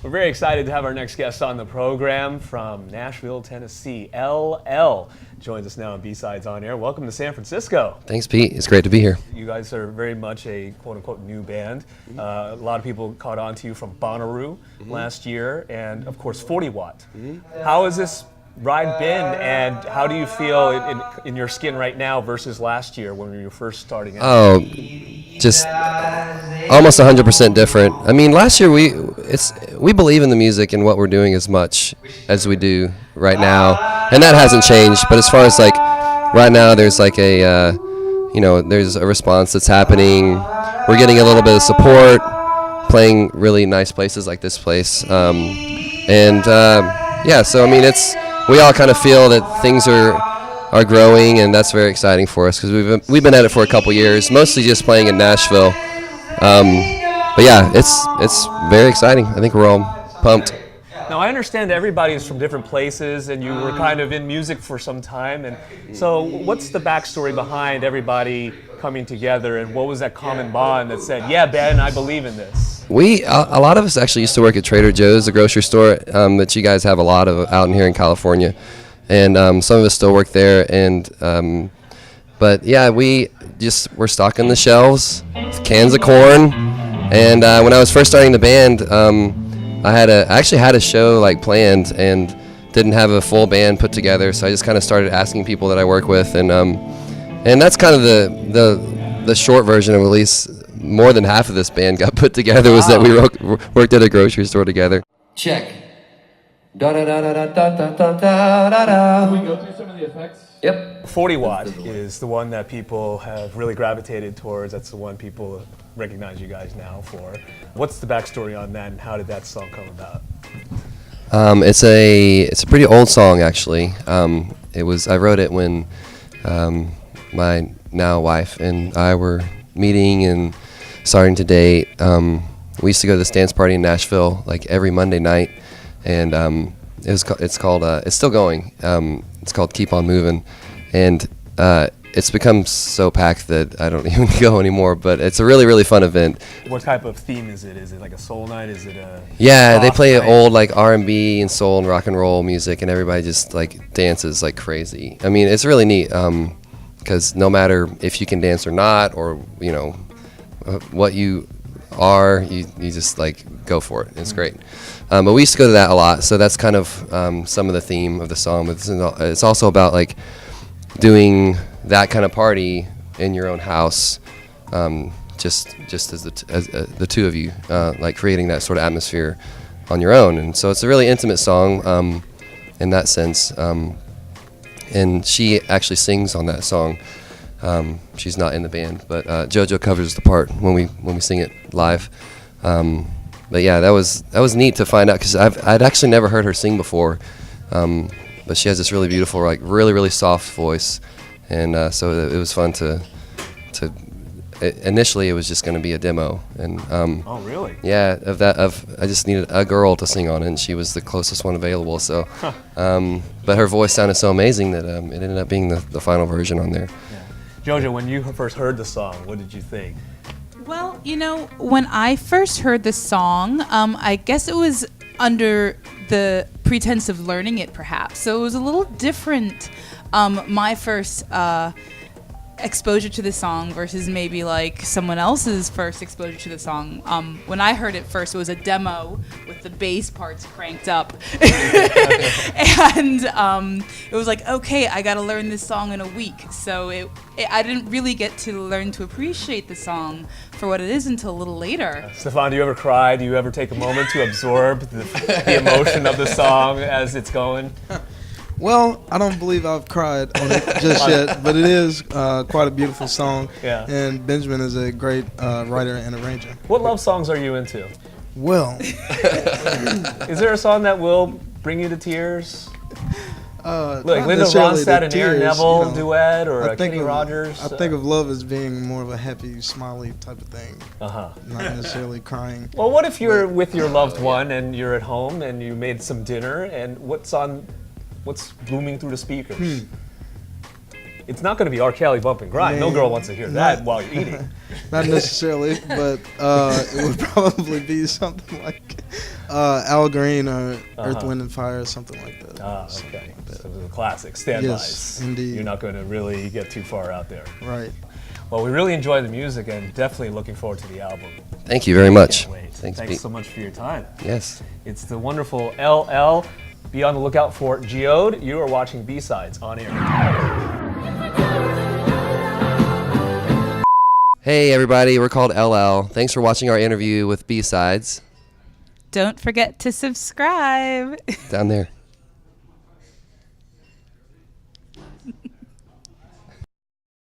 We're very excited to have our next guest on the program from Nashville, Tennessee. ELEL joins us now on B-Sides On Air. Welcome to San Francisco. Thanks, Pete. It's great to be here. You guys are very much a quote-unquote new band. A lot of people caught on to you from Bonnaroo last year, and of course 40 Watt. How has this ride been, and how do you feel in your skin right now versus last year when you were first starting out? Oh, just almost 100% different. I mean, last year we believe in the music and what we're doing as much as we do right now, and that hasn't changed. But as far as like right now, there's like a there's a response that's happening. We're getting a little bit of support, playing really nice places like this place, So I mean, we all kind of feel that things are growing, and that's very exciting for us because we've been at it for a couple years, mostly just playing in Nashville. But yeah, it's very exciting. I think we're all pumped. Now, I understand everybody is from different places, and you were kind of in music for some time. And so what's the backstory behind everybody coming together, and what was that common bond that said, yeah, Ben, I believe in this? A lot of us actually used to work at Trader Joe's, the grocery store that you guys have a lot of out in here in California. And some of us still work there. But yeah, we're stocking the shelves, cans of corn. And when I was first starting the band, I actually had a show like planned and didn't have a full band put together. So I just kind of started asking people that I work with, and that's kind of the short version of at least more than half of this band got put together. Was that we worked at a grocery store together. Check. Da da da da da da da da da da. Can we go through some of the effects? Yep. 40 Watt is the one that people have really gravitated towards. That's the one people recognize you guys now for. What's the backstory on that, and how did that song come about? It's a pretty old song, actually. I wrote it when my now wife and I were meeting and starting to date. We used to go to this dance party in Nashville like every Monday night, and it's still going. It's called Keep On Moving, and it's become so packed that I don't even go anymore. But it's a really, really fun event. What type of theme is it? Is it like a soul night? Is it a they play old like R&B and soul and rock and roll music, and everybody just like dances like crazy. I mean, it's really neat because no matter if you can dance or not, or what you are, you just like go for it. It's great. But we used to go to that a lot, so that's kind of some of the theme of the song. But it's also about like doing that kind of party in your own house, just as the two of you, like creating that sort of atmosphere on your own. And so it's a really intimate song in that sense. And she actually sings on that song. She's not in the band, but JoJo covers the part when we sing it live. But yeah, that was neat to find out because I'd actually never heard her sing before. But she has this really beautiful, like really, really soft voice, and so it was fun to. Initially, it was just going to be a demo, and oh really? Yeah, I just needed a girl to sing on it, and she was the closest one available. So, but her voice sounded so amazing that it ended up being the final version on there. Yeah. JoJo, when you first heard the song, what did you think? Well, when I first heard the song, I guess it was under the pretense of learning it, perhaps. So it was a little different. My first exposure to the song versus maybe like someone else's first exposure to the song. When I heard it first, it was a demo with the bass parts cranked up. And it was like, okay, I gotta learn this song in a week. So I didn't really get to learn to appreciate the song for what it is until a little later. Stefan, do you ever cry? Do you ever take a moment to absorb the emotion of the song as it's going? Well, I don't believe I've cried on it just yet, but it is quite a beautiful song. Yeah. And Benjamin is a great writer and arranger. What love songs are you into? Well, is there a song that will bring you to tears? Like not Linda necessarily Ronstadt the and Aaron tears, Neville duet, or Kenny of, Rogers? I think of love as being more of a happy, smiley type of thing. Uh-huh. Not necessarily crying. Well, what if you're with your loved one and you're at home and you made some dinner, and what's booming through the speakers? it's not going to be R. Kelly bump and grind. No Man. girl wants to hear that while you're eating. Not necessarily, but it would probably be something like Al Green or Earth, Wind and Fire or something like that. Okay. So the classic standbys. Yes, indeed. You're not going to really get too far out there. Right. Well, we really enjoy the music and definitely looking forward to the album. Thank you very much. Can't wait. Thanks, Thanks Pete. so much for your time. Yes. It's the wonderful ELEL. Be on the lookout for Geode. You are watching B-Sides on air. Hey everybody, we're called ELEL. Thanks for watching our interview with B-Sides. Don't forget to subscribe. Down there.